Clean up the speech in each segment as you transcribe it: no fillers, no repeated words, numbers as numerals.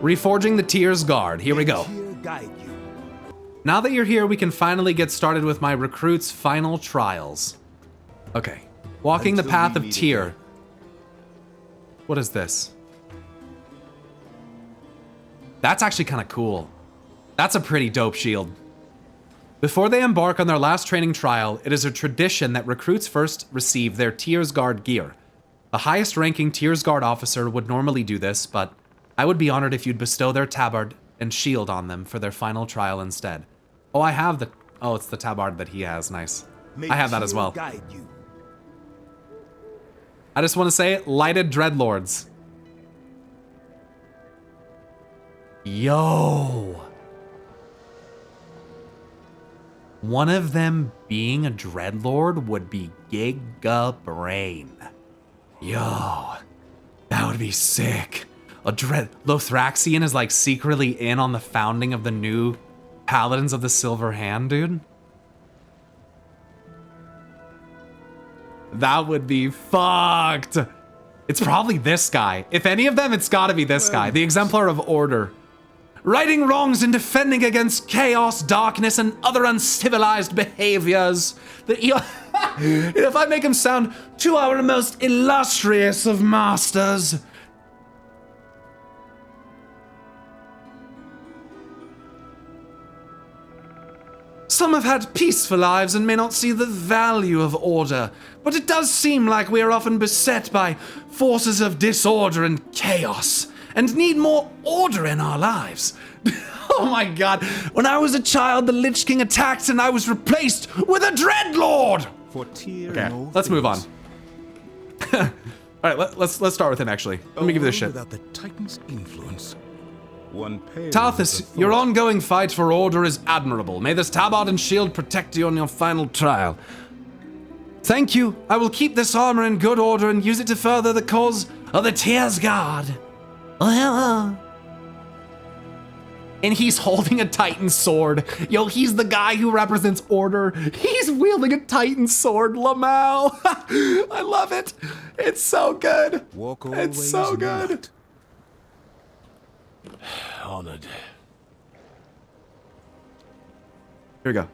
Reforging the Tyr's Guard. Here we go. Now that you're here, we can finally get started with my recruits' final trials. Okay. Walking the path of Tyr. What is this? That's actually kind of cool. That's a pretty dope shield. Before they embark on their last training trial, it is a tradition that recruits first receive their Tyr's Guard gear. The highest ranking Tyr's Guard officer would normally do this, but I would be honored if you'd bestow their tabard and shield on them for their final trial instead. Oh, I have the... Oh, it's the tabard that he has. Nice. I have that as well. I just want to say, lighted dreadlords. Yo. One of them being a dreadlord would be Giga Brain. Yo. That would be sick. A Lothraxian is like secretly in on the founding of the new Paladins of the Silver Hand, dude. That would be fucked. It's probably this guy. If any of them, it's gotta be this guy, the Exemplar of Order. Righting wrongs and defending against chaos, darkness, and other uncivilized behaviors. If I make him sound to our most illustrious of masters. Some have had peaceful lives and may not see the value of order, but it does seem like we are often beset by forces of disorder and chaos, and need more order in our lives. Oh my god, when I was a child, the Lich King attacked and I was replaced with a Dreadlord! Okay, let's move on. Alright, let's start with him actually. Let me give you this shit. Without the Titan's influence. Talthus, your ongoing fight for order is admirable. May this tabard and shield protect you on your final trial. Thank you. I will keep this armor in good order and use it to further the cause of the Tyr's Guard. And he's holding a Titan sword. Yo, he's the guy who represents order. He's wielding a Titan sword, Lamau. I love it. It's so good. It's so good. Honored. Here we go.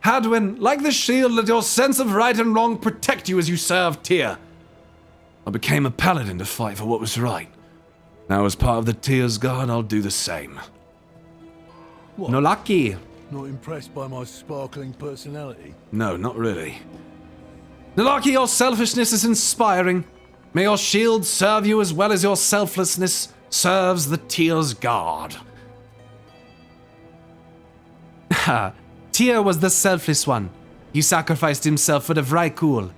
Hadwin, like the shield, let your sense of right and wrong protect you as you serve Tyr. I became a paladin to fight for what was right. Now as part of the Tyr's Guard, I'll do the same. What? No lucky. Not impressed by my sparkling personality? No, not really. Nalaki, your selfishness is inspiring. May your shield serve you as well as your selflessness serves the Tyr's Guard. Tyr was the selfless one. He sacrificed himself for the Vrykul.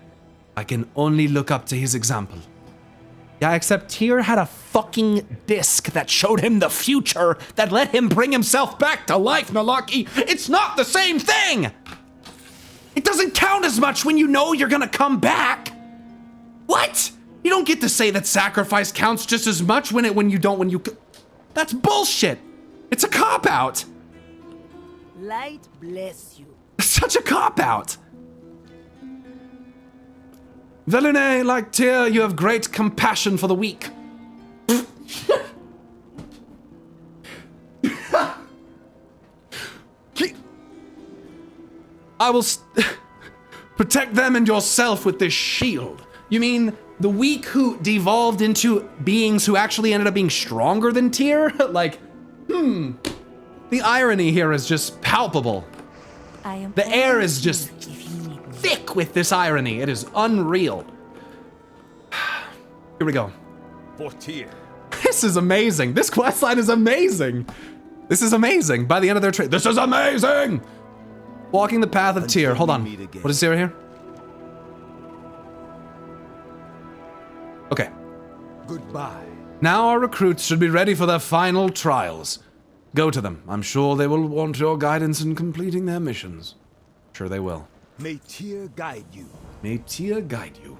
I can only look up to his example. Yeah, except Tyr had a fucking disc that showed him the future that let him bring himself back to life, Nalaki. It's not the same thing! It doesn't count as much when you know you're gonna come back. What? You don't get to say that sacrifice counts just as much when you don't. That's bullshit. It's a cop-out. Light bless you. Such a cop-out. Veluné, like Tyr, you have great compassion for the weak. I will protect them and yourself with this shield. You mean the weak who devolved into beings who actually ended up being stronger than Tyr? Like, the irony here is just palpable. The air is just thick with this irony. It is unreal. Here we go. For Tyr. This is amazing. This questline is amazing. This is amazing. By the end of their trade, this is amazing. Walking the path of Tyr. Hold on. What is Tyr here? Okay. Goodbye. Now our recruits should be ready for their final trials. Go to them. I'm sure they will want your guidance in completing their missions. Sure they will. May Tyr guide you. May Tyr guide you.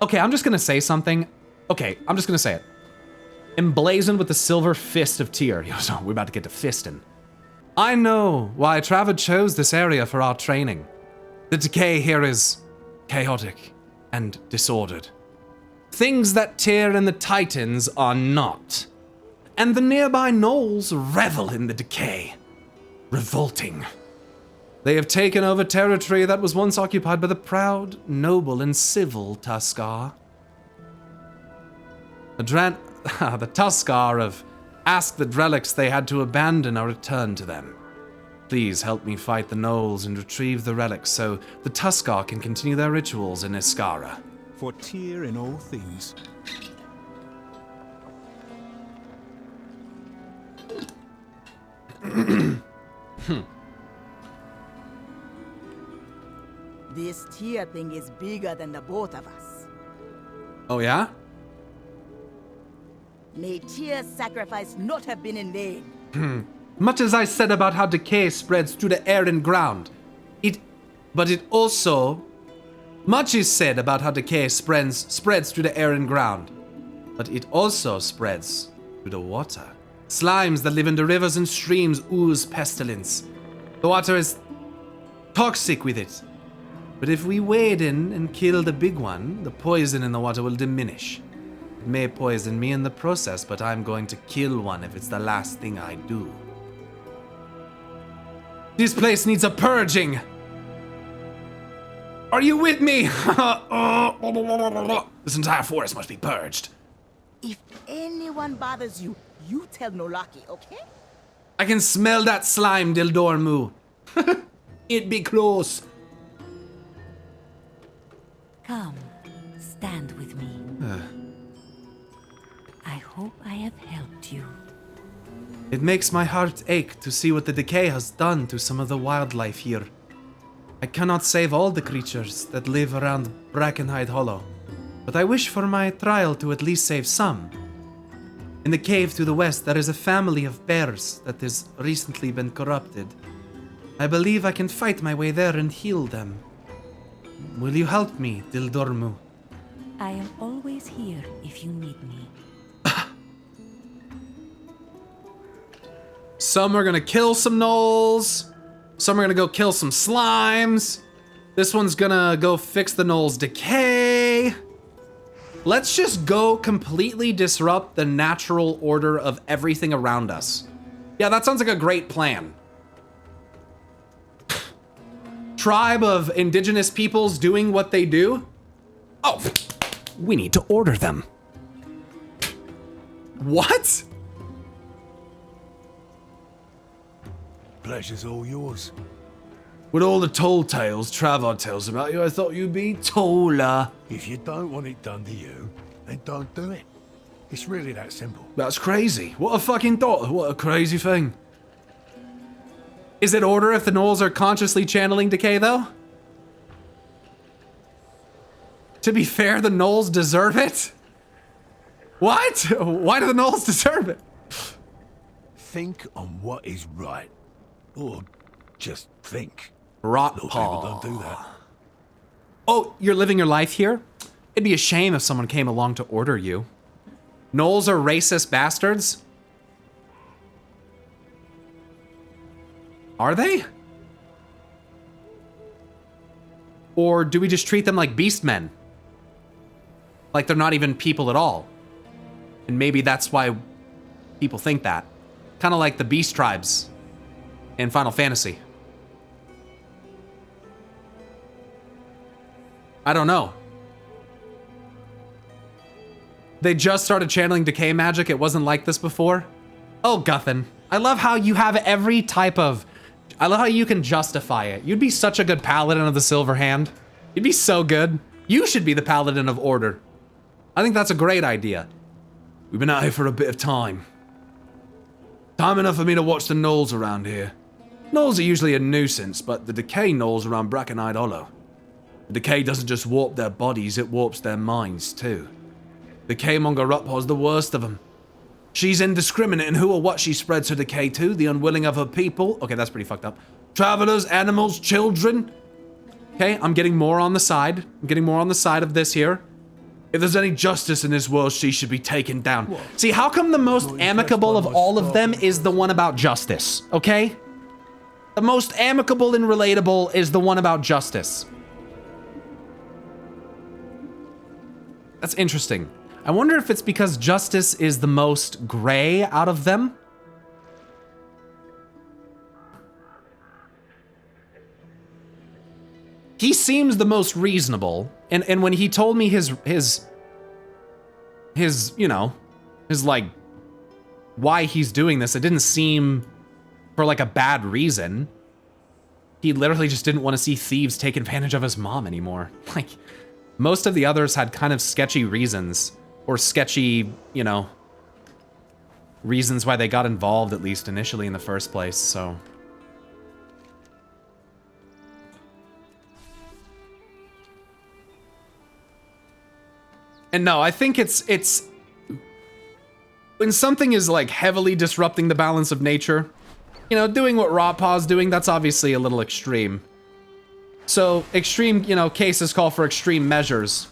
Okay, I'm just gonna say something. Okay, I'm just gonna say it. Emblazoned with the silver fist of Tyr. Yo, so we're about to get to fisting. I know why Travid chose this area for our training. The decay here is chaotic and disordered. Things that Tyr and the Titans are not. and the nearby gnolls revel in the decay. Revolting. They have taken over territory that was once occupied by the proud, noble, and civil Tuskar. The Tuskar have asked that relics they had to abandon are returned to them. Please help me fight the gnolls and retrieve the relics so the Tuskar can continue their rituals in Iskara. For Tyr in all things. This Tyr thing is bigger than the both of us. Oh yeah? May Tyr's sacrifice not have been in vain. Much as I said about how decay spreads through the air and ground, much is said about how decay spreads through the air and ground, but it also spreads through the water. Slimes that live in the rivers and streams ooze pestilence. The water is toxic with it. But if we wade in and kill the big one, the poison in the water will diminish. It may poison me in the process, but I'm going to kill one if it's the last thing I do. This place needs a purging! Are you with me? This entire forest must be purged. If anyone bothers you, you tell Nolaki, okay? I can smell that slime, Dildormu. It be close. Come, stand with me. I hope I have helped you. It makes my heart ache to see what the decay has done to some of the wildlife here. I cannot save all the creatures that live around Brackenhide Hollow, but I wish for my trial to at least save some. In the cave to the west, there is a family of bears that has recently been corrupted. I believe I can fight my way there and heal them. Will you help me, Dildormu? I am always here if you need me. Some are gonna kill some gnolls. Some are gonna go kill some slimes. This one's gonna go fix the gnolls' decay. Let's just go completely disrupt the natural order of everything around us. Yeah, that sounds like a great plan. Tribe of indigenous peoples doing what they do? Oh, we need to order them. What? Pleasure's all yours. With all the tall tales Travad tells about you, I thought you'd be taller. If you don't want it done to you, then don't do it. It's really that simple. That's crazy. What a fucking thought. What a crazy thing. Is it order if the gnolls are consciously channeling decay, though? To be fair, the gnolls deserve it? What? Why do the gnolls deserve it? Think on what is right. Or just think. Rot People paw. don't do that. Oh, you're living your life here? It'd be a shame if someone came along to order you. Gnolls are racist bastards? Are they? Or do we just treat them like beastmen? Like they're not even people at all. And maybe that's why people think that. Kind of like the beast tribes in Final Fantasy. I don't know. They just started channeling decay magic. It wasn't like this before. Oh, Guthin. I love how you have every type of... I love how you can justify it. You'd be such a good paladin of the Silver Hand. You'd be so good. You should be the paladin of Order. I think that's a great idea. We've been out here for a bit of time. Time enough for me to watch the gnolls around here. Gnolls are usually a nuisance, but the decay gnolls around Brackenhide Hollow. The decay doesn't just warp their bodies, it warps their minds too. Decay Monger Upaw's the worst of them. She's indiscriminate in who or what she spreads her decay to, the unwilling of her people. Okay, that's pretty fucked up. Travelers, animals, children. Okay, I'm getting more on the side. I'm getting more on the side of this here. If there's any justice in this world, she should be taken down. What? See, how come the most amicable of all of them is the one about justice, okay? The most amicable and relatable is the one about justice. That's interesting. I wonder if it's because Justice is the most gray out of them. He seems the most reasonable, and when he told me his you know, his like why he's doing this, it didn't seem for like a bad reason. He literally just didn't want to see thieves take advantage of his mom anymore. Like, most of the others had kind of sketchy reasons, or sketchy, you know, reasons why they got involved, at least initially in the first place, so. And no, I think it's when something is like heavily disrupting the balance of nature, you know, doing what Rawpaw's doing, that's obviously a little extreme. So extreme, you know, cases call for extreme measures.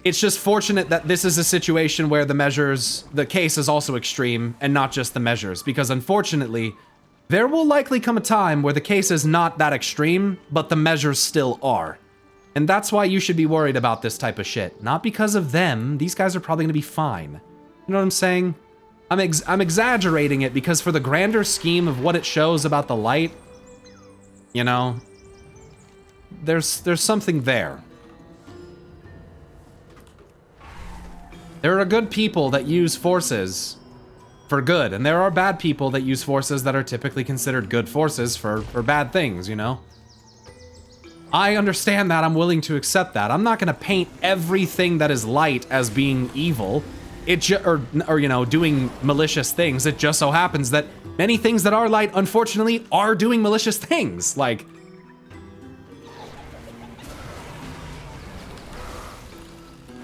It's just fortunate that this is a situation where the case is also extreme and not just the measures, because unfortunately, there will likely come a time where the case is not that extreme, but the measures still are. And that's why you should be worried about this type of shit. Not because of them, these guys are probably gonna be fine. You know what I'm saying? I'm exaggerating it because for the grander scheme of what it shows about the light, you know, there's something there. There are good people that use forces for good, and there are bad people that use forces that are typically considered good forces for bad things, you know? I understand that, I'm willing to accept that. I'm not gonna paint everything that is light as being evil. Or you know, doing malicious things. It just so happens that many things that are light, unfortunately, are doing malicious things. Like,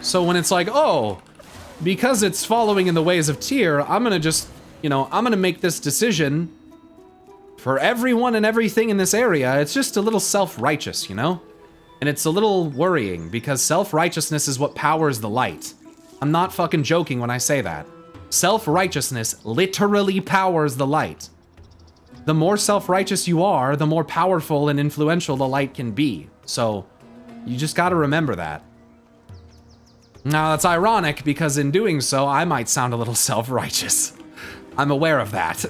so when it's like, oh, because it's following in the ways of Tyr, I'm gonna just, you know, I'm gonna make this decision for everyone and everything in this area. It's just a little self-righteous, you know? And it's a little worrying because self-righteousness is what powers the light. I'm not fucking joking when I say that. Self-righteousness literally powers the light. The more self-righteous you are, the more powerful and influential the light can be. So, you just gotta remember that. Now, that's ironic because in doing so, I might sound a little self-righteous. I'm aware of that.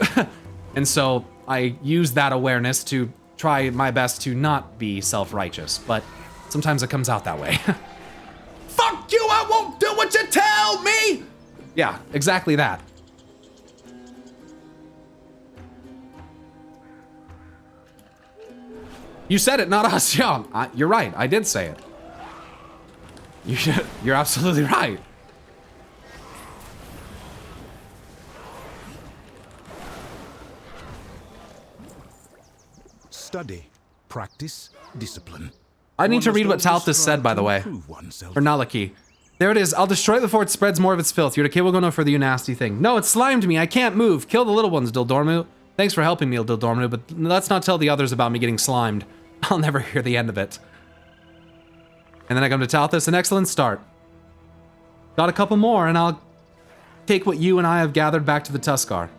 And so, I use that awareness to try my best to not be self-righteous, but sometimes it comes out that way. Fuck you, I won't do what you tell me! Yeah, exactly that. You said it, not us. Yeah, you're right, I did say it. You're absolutely right. Study, practice, discipline. I need to read what Talthus said, by the way. Or Nalaki. There it is. I'll destroy it before it spreads more of its filth. Your decay will go no further, you nasty thing. No, it slimed me. I can't move. Kill the little ones, Dildormu. Thanks for helping me, Dildormu, but let's not tell the others about me getting slimed. I'll never hear the end of it. And then I come to Talthus. An excellent start. Got a couple more, and I'll take what you and I have gathered back to the Tuskar.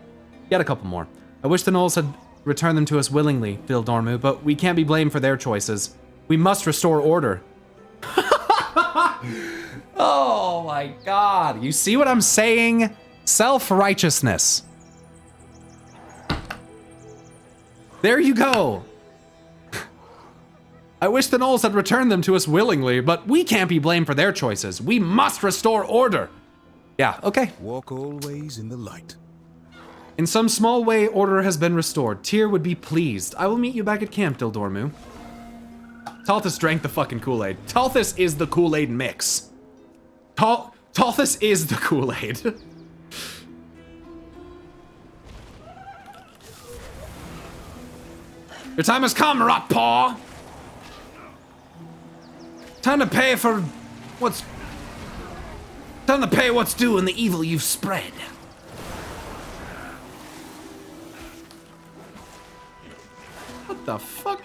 Get a couple more. I wish the Gnolls had returned them to us willingly, Dildormu, but we can't be blamed for their choices. We must restore order. Oh my god. You see what I'm saying? Self-righteousness. There you go. I wish the Gnolls had returned them to us willingly, but we can't be blamed for their choices. We must restore order. Yeah, okay. Walk always in the light. In some small way, order has been restored. Tyr would be pleased. I will meet you back at camp, Dildormu. Talthus drank the fucking Kool-Aid. Talthus is the Kool-Aid mix. Talthus is the Kool-Aid. Your time has come, Rawpaw! Time to pay what's due in the evil you've spread. What the fuck?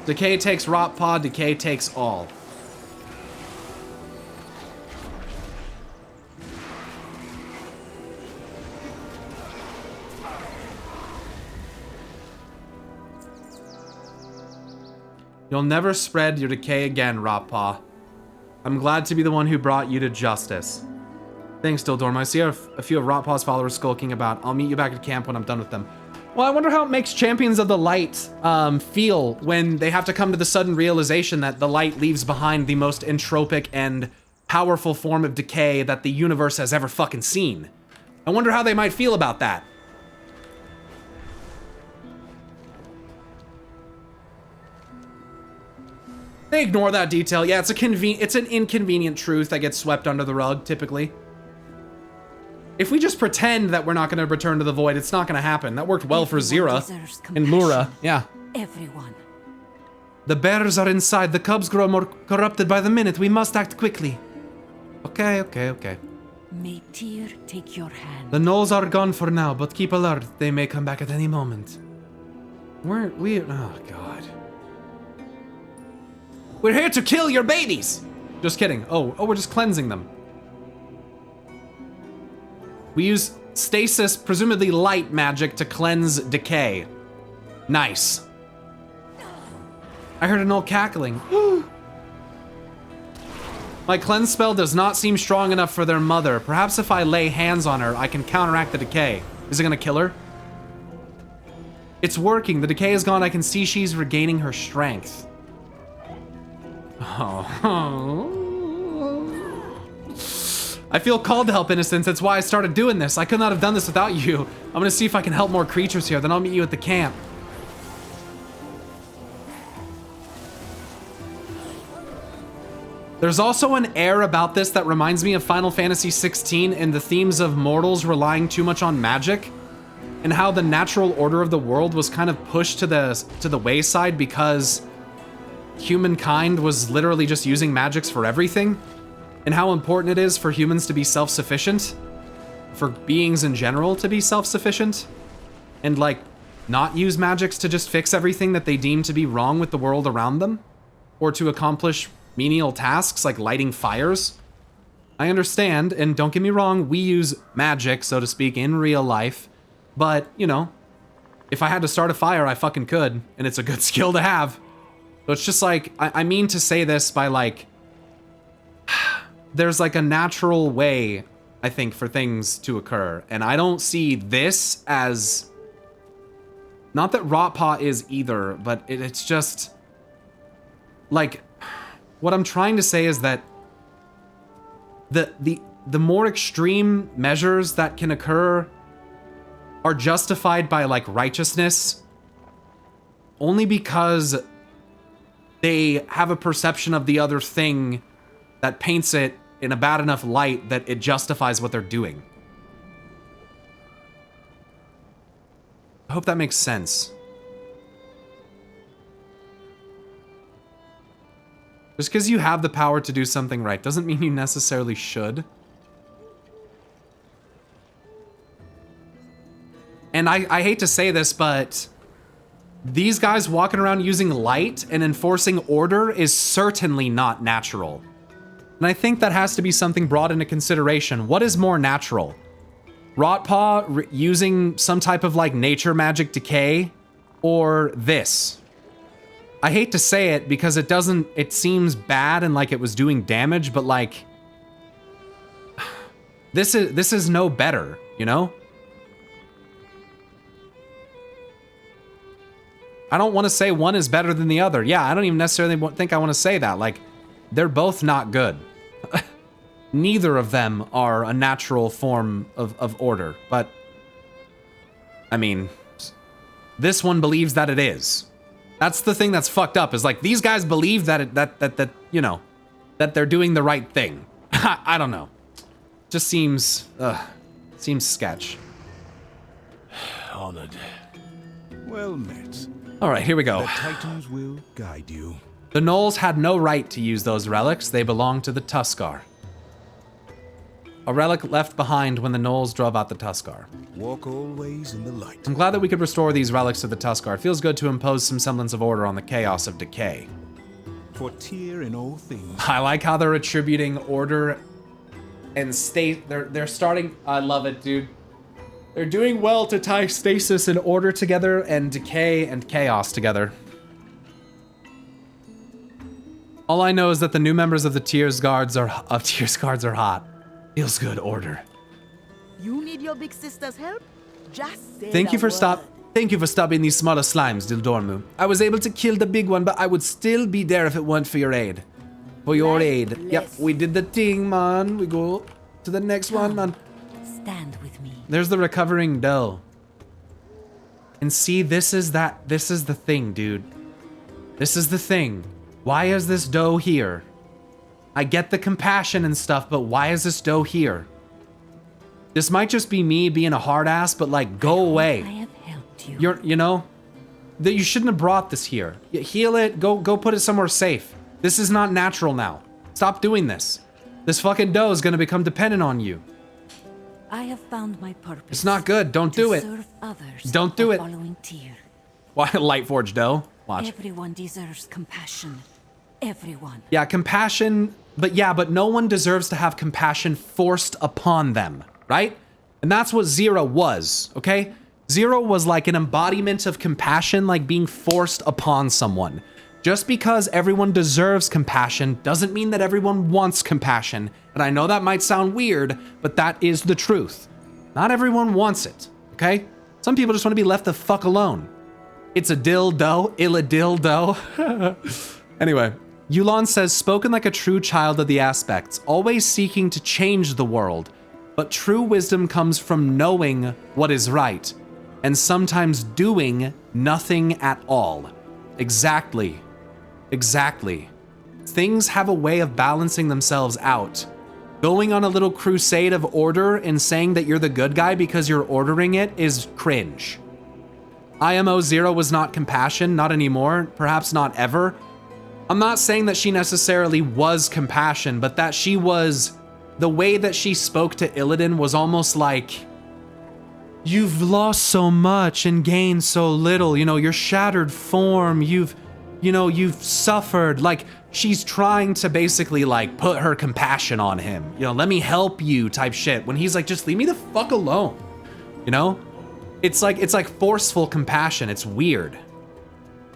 Decay takes Rawpaw, decay takes all. You'll never spread your decay again, Rotpaw. I'm glad to be the one who brought you to justice. Thanks, Dildorm. I see a few of Rotpaw's followers skulking about. I'll meet you back at camp when I'm done with them. Well, I wonder how it makes Champions of the Light feel when they have to come to the sudden realization that the light leaves behind the most entropic and powerful form of decay that the universe has ever fucking seen. I wonder how they might feel about that. They ignore that detail. Yeah, it's an inconvenient truth that gets swept under the rug, typically. If we just pretend that we're not going to return to the void, it's not going to happen. That worked well for Zira and Lura. Yeah. Everyone. The bears are inside. The cubs grow more corrupted by the minute. We must act quickly. Okay. May Tyr take your hand. The gnolls are gone for now, but keep alert. They may come back at any moment. Oh, God. We're here to kill your babies! Just kidding. Oh, we're just cleansing them. We use stasis, presumably light magic, to cleanse decay. Nice. I heard an old cackling. My cleanse spell does not seem strong enough for their mother. Perhaps if I lay hands on her, I can counteract the decay. Is it gonna kill her? It's working. The decay is gone. I can see she's regaining her strength. Oh. I feel called to help innocents. That's why I started doing this. I could not have done this without you. I'm gonna see if I can help more creatures here. Then I'll meet you at the camp. There's also an air about this that reminds me of Final Fantasy XVI and the themes of mortals relying too much on magic, and how the natural order of the world was kind of pushed to the wayside because humankind was literally just using magics for everything, and how important it is for humans to be self-sufficient, for beings in general to be self-sufficient, and like not use magics to just fix everything that they deem to be wrong with the world around them, or to accomplish menial tasks like lighting fires. I understand, and don't get me wrong, we use magic, so to speak, in real life, but, you know, if I had to start a fire, I fucking could, and it's a good skill to have. So it's just like, I mean to say this by like, there's like a natural way, I think, for things to occur, and I don't see this as, not that Rotpaw is either, but it's just, like, what I'm trying to say is that the more extreme measures that can occur are justified by like righteousness only because they have a perception of the other thing that paints it in a bad enough light that it justifies what they're doing. I hope that makes sense. Just because you have the power to do something right doesn't mean you necessarily should. And I hate to say this, but these guys walking around using light and enforcing order is certainly not natural. And I think that has to be something brought into consideration. What is more natural? Rotpaw using some type of like nature magic decay, or this? I hate to say it because it seems bad and like it was doing damage, but like, this is no better, you know? I don't want to say one is better than the other. Yeah, I don't even necessarily think I want to say that. Like, they're both not good. Neither of them are a natural form of order, but I mean, this one believes that it is. That's the thing that's fucked up, is like these guys believe that you know, that they're doing the right thing. I don't know. Just seems sketch. Honored. Well met. All right, here we go. The Titans will guide you. The gnolls had no right to use those relics. They belonged to the Tuskar. A relic left behind when the gnolls drove out the Tuskar. Walk always in the light. I'm glad that we could restore these relics to the Tuskar. It feels good to impose some semblance of order on the chaos of decay. For Tyr in all things. I like how they're attributing order and state. They're starting. I love it, dude. They're doing well to tie stasis and order together and decay and chaos together. All I know is that the new members of the Tears Guards are hot. Feels good, Order. You need your big sister's help? Just say Thank you for the word. Thank you for stopping these smaller slimes, Dildormu. I was able to kill the big one, but I would still be there if it weren't for your aid. For your aid. Yep, bless. we did the thing, man. We go to the next one, man. Stand with me. There's the recovering dough. And see, this is the thing, dude. This is the thing. Why is this dough here? I get the compassion and stuff, but why is this dough here? This might just be me being a hard ass, but like, go I away. have helped you. You know, that you shouldn't have brought this here. Heal it, go put it somewhere safe. This is not natural now. Stop doing this. This fucking dough is gonna become dependent on you. I have found my purpose. It's not good, don't to do it. serve others Don't do by it. Following Tyr. Why, Lightforged dough? Watch. Everyone deserves compassion. Everyone. Yeah, compassion, but no one deserves to have compassion forced upon them, right? And that's what Zero was, okay? Zero was like an embodiment of compassion, like being forced upon someone. Just because everyone deserves compassion doesn't mean that everyone wants compassion. And I know that might sound weird, but that is the truth. Not everyone wants it, okay? Some people just want to be left the fuck alone. It's a dildo, illa dildo. Anyway, Yulon says, spoken like a true child of the aspects, always seeking to change the world. But true wisdom comes from knowing what is right, and sometimes doing nothing at all. Exactly. Exactly. Things have a way of balancing themselves out. Going on a little crusade of order and saying that you're the good guy because you're ordering it is cringe. IMO Zero was not compassion, not anymore, perhaps not ever. I'm not saying that she necessarily was compassion, but that she was... The way that she spoke to Illidan was almost like, you've lost so much and gained so little, you know, your shattered form, you've suffered. Like, she's trying to basically like put her compassion on him. You know, let me help you type shit. When he's like, just leave me the fuck alone. You know? It's like forceful compassion. It's weird.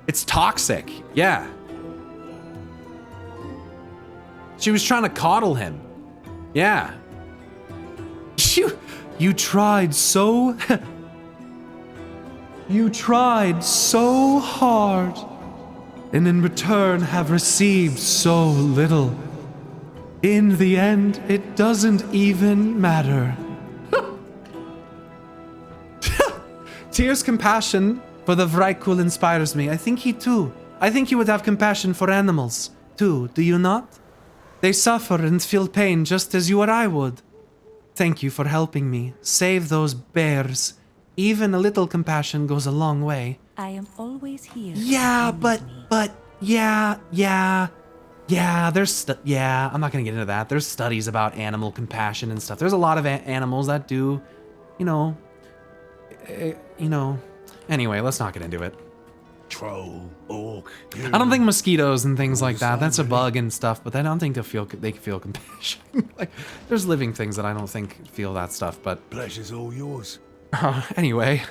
It's toxic. Yeah. She was trying to coddle him. Yeah. You tried so... You tried so hard, and in return have received so little. In the end, it doesn't even matter. Tyr's compassion for the Vrykul inspires me. I think he would have compassion for animals, too, do you not? They suffer and feel pain just as you or I would. Thank you for helping me. Save those bears. Even a little compassion goes a long way. I am always here. Yeah, but, yeah, I'm not gonna get into that. There's studies about animal compassion and stuff. There's a lot of animals that do, anyway, let's not get into it. Troll, orc. I don't think mosquitoes and things like that. That's a bug and stuff, but I don't think they feel compassion. Like, there's living things that I don't think feel that stuff, but Pleasure's all yours. anyway,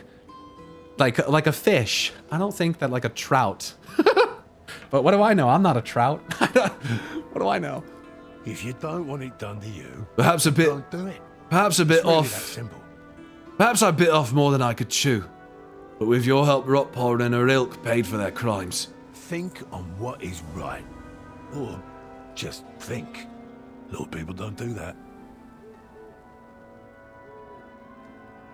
like a fish. I don't think that like a trout. But what do I know? I'm not a trout. What do I know? If you don't want it done to you, Perhaps a bit. don't do it. Perhaps a bit It's really off. that simple. Perhaps I bit off more than I could chew. But with your help, Rotpod and her ilk paid for their crimes. Think on what is right. Or just think. A lot of people don't do that.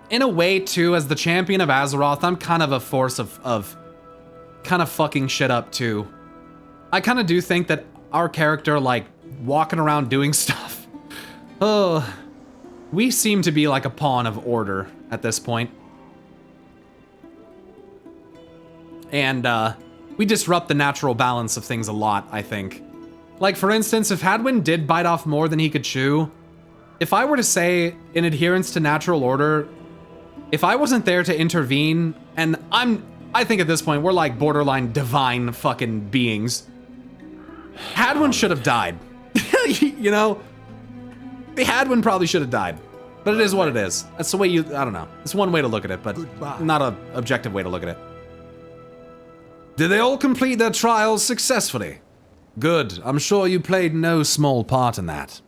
In a way, too, as the champion of Azeroth, I'm kind of a force of kind of fucking shit up, too. I kind of do think that our character, like, walking around doing stuff. We seem to be like a pawn of order at this point. And we disrupt the natural balance of things a lot, I think. Like, for instance, if Hadwin did bite off more than he could chew, if I were to say, in adherence to natural order, if I wasn't there to intervene, and I think at this point, we're like borderline divine fucking beings. Hadwin should have died. You know? The Hadwin probably should have died. But it is what it is. That's the way I don't know. It's one way to look at it, but Goodbye. not an objective way to look at it. Did they all complete their trials successfully? Good. I'm sure you played no small part in that.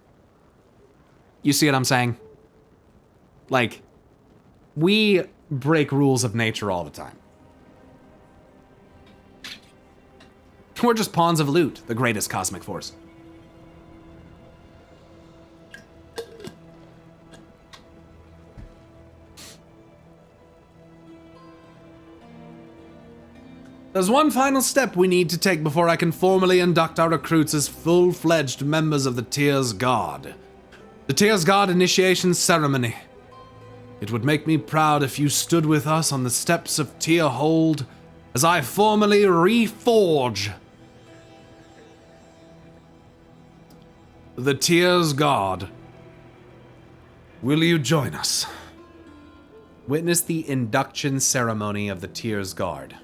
You see what I'm saying? Like, we break rules of nature all the time. We're just pawns of loot, the greatest cosmic force. There's one final step we need to take before I can formally induct our recruits as full-fledged members of the Tears Guard. The Tears Guard initiation ceremony. It would make me proud if you stood with us on the steps of Tear Hold as I formally reforge the Tears Guard. Will you join us? Witness the induction ceremony of the Tears Guard.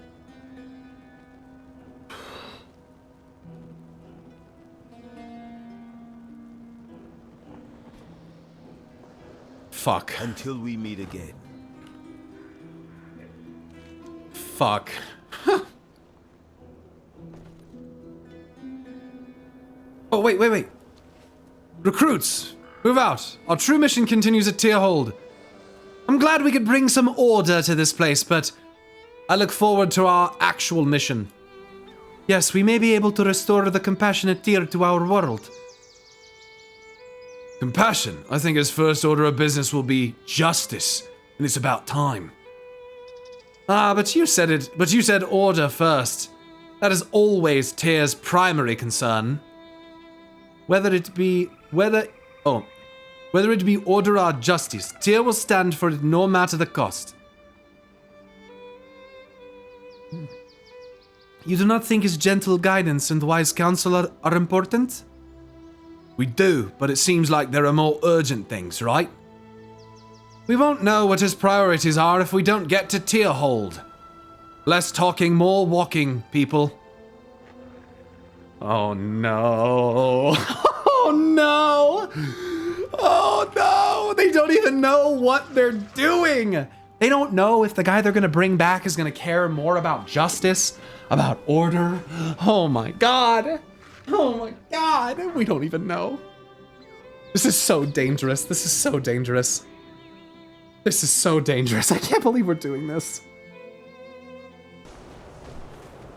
Fuck. Until we meet again. Fuck. Oh, wait. Recruits, move out. Our true mission continues at Tear Hold. I'm glad we could bring some order to this place, but I look forward to our actual mission. Yes, we may be able to restore the compassionate Tear to our world. Compassion. I think his first order of business will be justice, and it's about time. But you said order first. That is always Tear's primary concern. Whether it be order or justice, Tear will stand for it no matter the cost. You do not think his gentle guidance and wise counsel are important? We do, but it seems like there are more urgent things, right? We won't know what his priorities are if we don't get to Tear Hold. Less talking, more walking, people. Oh no. Oh no. Oh no. They don't even know what they're doing. They don't know if the guy they're gonna bring back is gonna care more about justice, about order. Oh my god. Oh my god, we don't even know. This is so dangerous. This is so dangerous. This is so dangerous. I can't believe we're doing this.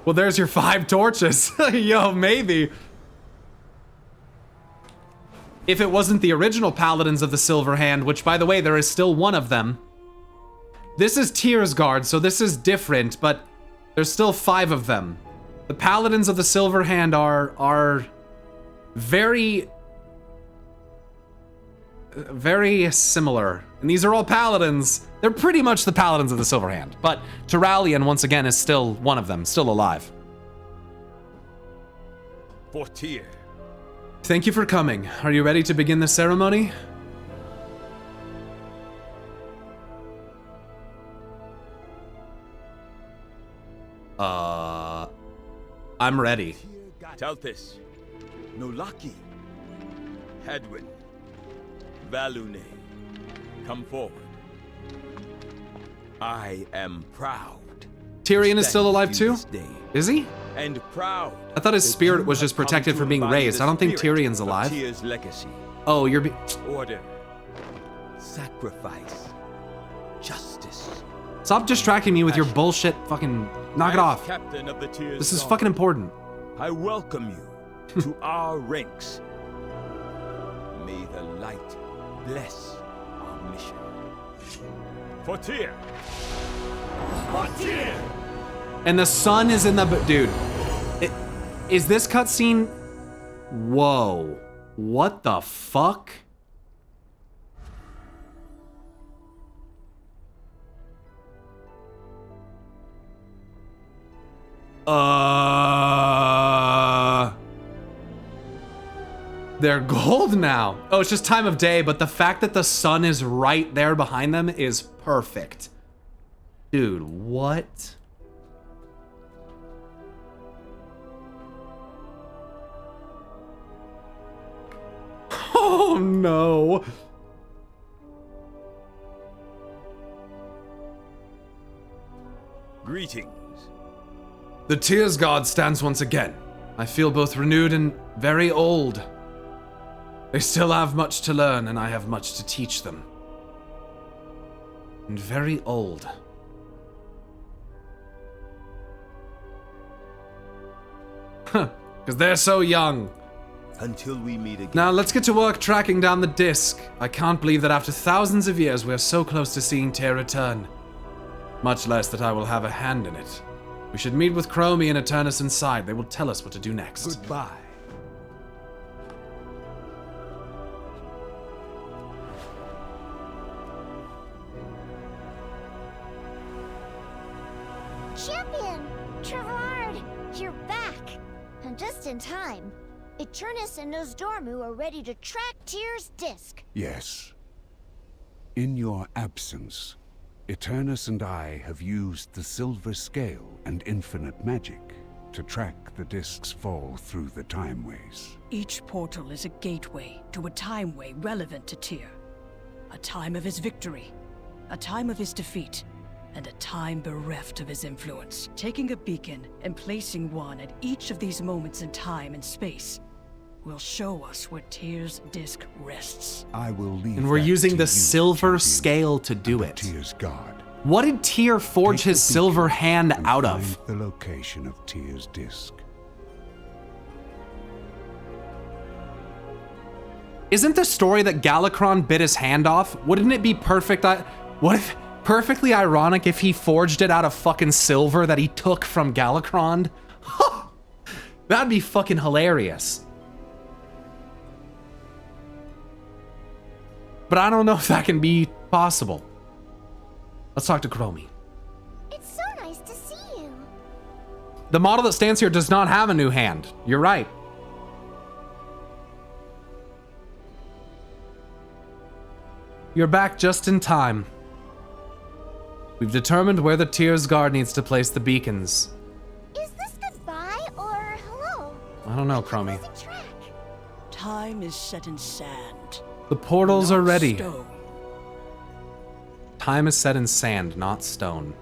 Well, there's your 5 torches. Yo, maybe. If it wasn't the original Paladins of the Silver Hand, which, by the way, there is still one of them. This is Tears Guard, so this is different, but there's still 5 of them. The Paladins of the Silver Hand are very similar. And these are all Paladins. They're pretty much the Paladins of the Silver Hand. But Turalian, once again, is still one of them, still alive. For Tyr. Thank you for coming. Are you ready to begin the ceremony? I'm ready. Talthis, Nolaki, Hadwin, Valune, come forward. I am proud. Tyrion is still alive too? Is he? And proud. I thought his spirit was just protected from being raised. I don't think Tyrion's alive. Tyr's legacy. Oh, you're Order. Sacrifice. Justice. Stop distracting me with your bullshit. Fucking knock it off. Captain of the Tyr's This is Guard, fucking important. I welcome you to our ranks. May the light bless our mission. For Tyr. For Tyr. And the sun is in the dude. Is this cutscene? Whoa! What the fuck? They're gold now. Oh, it's just time of day, but the fact that the sun is right there behind them is perfect. Dude, what? Oh no. Greetings. The Tears God stands once again. I feel both renewed and very old. They still have much to learn, and I have much to teach them. And very old. Huh, because they're so young. Until we meet again. Now, let's get to work tracking down the disc. I can't believe that after thousands of years, we're so close to seeing Tyr return. Much less that I will have a hand in it. We should meet with Chromie and Eternus inside. They will tell us what to do next. Goodbye. Champion! Trevard! You're back! And just in time. Eternus and Nosdormu are ready to track Tyr's disc. Yes. In your absence, Eternus and I have used the Silver Scale and Infinite Magic to track the disc's fall through the timeways. Each portal is a gateway to a timeway relevant to Tyr. A time of his victory, a time of his defeat, and a time bereft of his influence. Taking a beacon and placing one at each of these moments in time and space will show us where Tyr's disc rests. I will leave. And we're that using to the you, silver champion, scale to do and it. Tyr's God. What did Tyr forge Take his the silver beacon hand and out find of? the location of Tyr's disc. Isn't the story that Galakron bit his hand off? Wouldn't it be perfectly ironic if he forged it out of fucking silver that he took from Galakron? That'd be fucking hilarious. But I don't know if that can be possible. Let's talk to Chromie. It's so nice to see you. The model that stands here does not have a new hand. You're right. You're back just in time. We've determined where the Tyr's guard needs to place the beacons. Is this goodbye or hello? I don't know, I'm Chromie. losing track. Time is set in sand. The portals are not ready. stone. Time is set in sand, not stone.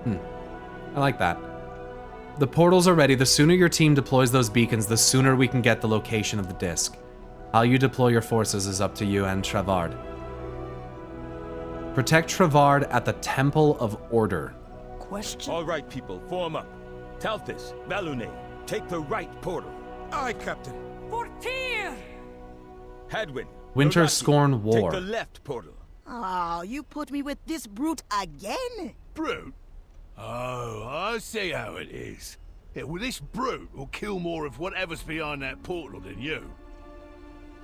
I like that. The portals are ready. The sooner your team deploys those beacons, the sooner we can get the location of the disc. How you deploy your forces is up to you and Trevard. Protect Trevard at the Temple of Order. Question? All right, people, form up. Talthis, Valune, take the right portal. Aye, Captain. For Tyr! Hadwin, Winter Nodaki, Scorn War. take the left portal. Oh, you put me with this brute again? Brute? Oh, I see how it is. Yeah, well, this brute will kill more of whatever's behind that portal than you.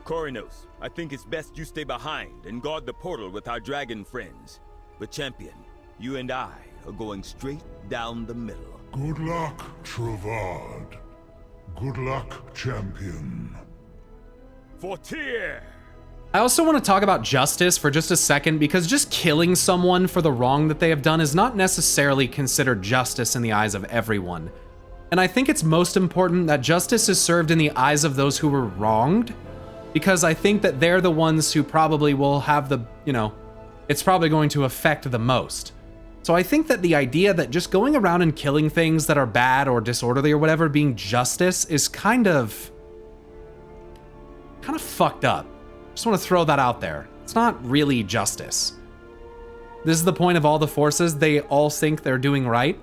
Corinos, I think it's best you stay behind and guard the portal with our dragon friends. But Champion, you and I are going straight down the middle. Good luck, Trevard. Good luck, champion. For Tyr! I also want to talk about justice for just a second, because just killing someone for the wrong that they have done is not necessarily considered justice in the eyes of everyone. And I think it's most important that justice is served in the eyes of those who were wronged, because I think that they're the ones who probably will have the, it's probably going to affect the most. So I think that the idea that just going around and killing things that are bad or disorderly or whatever being justice is kind of fucked up. Just want to throw that out there. It's not really justice. This is the point of all the forces. They all think they're doing right.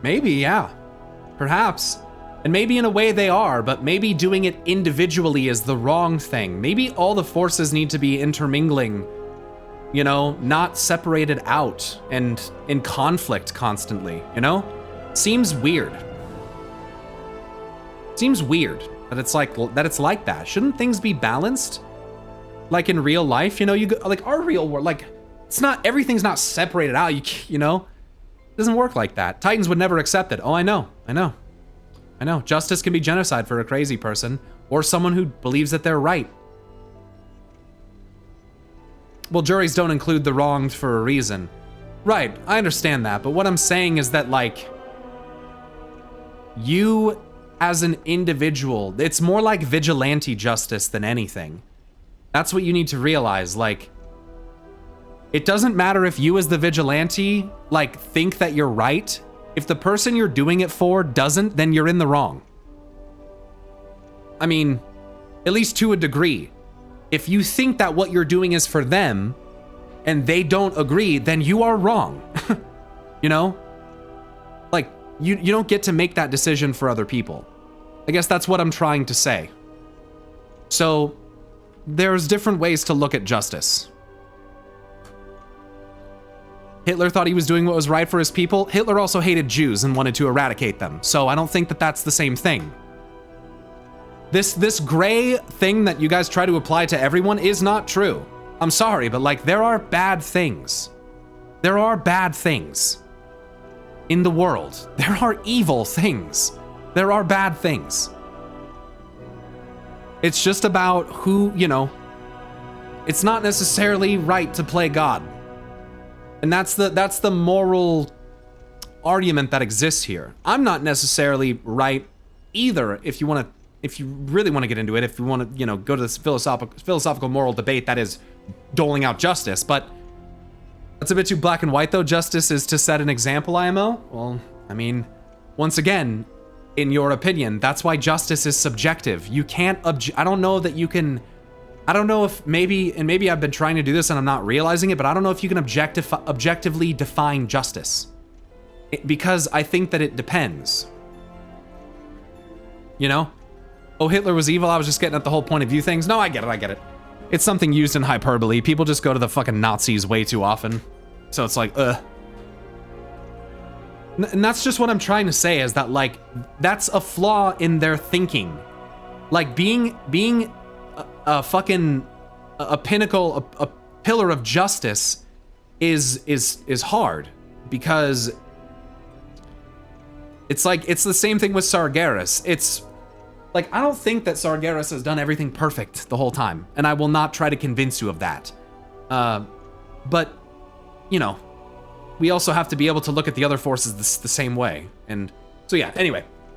Maybe, yeah. Perhaps. And maybe in a way they are, but maybe doing it individually is the wrong thing. Maybe all the forces need to be intermingling, not separated out and in conflict constantly, Seems weird. Seems weird that it's like that. Shouldn't things be balanced? Like in real life, our real world, it's not, everything's not separated out, it doesn't work like that. Titans would never accept it. Oh, I know. Justice can be genocide for a crazy person or someone who believes that they're right. Well, juries don't include the wronged for a reason. Right, I understand that, but what I'm saying is that, you as an individual, it's more like vigilante justice than anything. That's what you need to realize. It doesn't matter if you as the vigilante, like, think that you're right. If the person you're doing it for doesn't, then you're in the wrong. I mean, at least to a degree. If you think that what you're doing is for them, and they don't agree, then you are wrong. You know? Like, you don't get to make that decision for other people. I guess that's what I'm trying to say. So, there's different ways to look at justice. Hitler thought he was doing what was right for his people. Hitler also hated Jews and wanted to eradicate them. So I don't think that that's the same thing. This gray thing that you guys try to apply to everyone is not true. I'm sorry, but like, there are bad things. There are bad things in the world. There are evil things. There are bad things. It's just about who, you know, it's not necessarily right to play God. And that's the moral argument that exists here. I'm not necessarily right either. If you really want to get into it, if you want to, you know, go to this philosophical moral debate that is doling out justice, but that's a bit too black and white though. Justice is to set an example, IMO. Well, I mean, once again, in your opinion, that's why justice is subjective. You can't I don't know that you can. I don't know if maybe I've been trying to do this and I'm not realizing it, but I don't know if you can objectively define justice. Because I think that it depends. You know? Oh, Hitler was evil, I was just getting at the whole point of view things. No, I get it. It's something used in hyperbole. People just go to the fucking Nazis way too often. So it's like, And that's just what I'm trying to say, is that, like, that's a flaw in their thinking. Like, being a fucking a pinnacle, a pillar of justice is hard, because it's like, it's the same thing with Sargeras. It's like, I don't think that Sargeras has done everything perfect the whole time, and I will not try to convince you of that. But, you know, we also have to be able to look at the other forces the same way. And so yeah, anyway.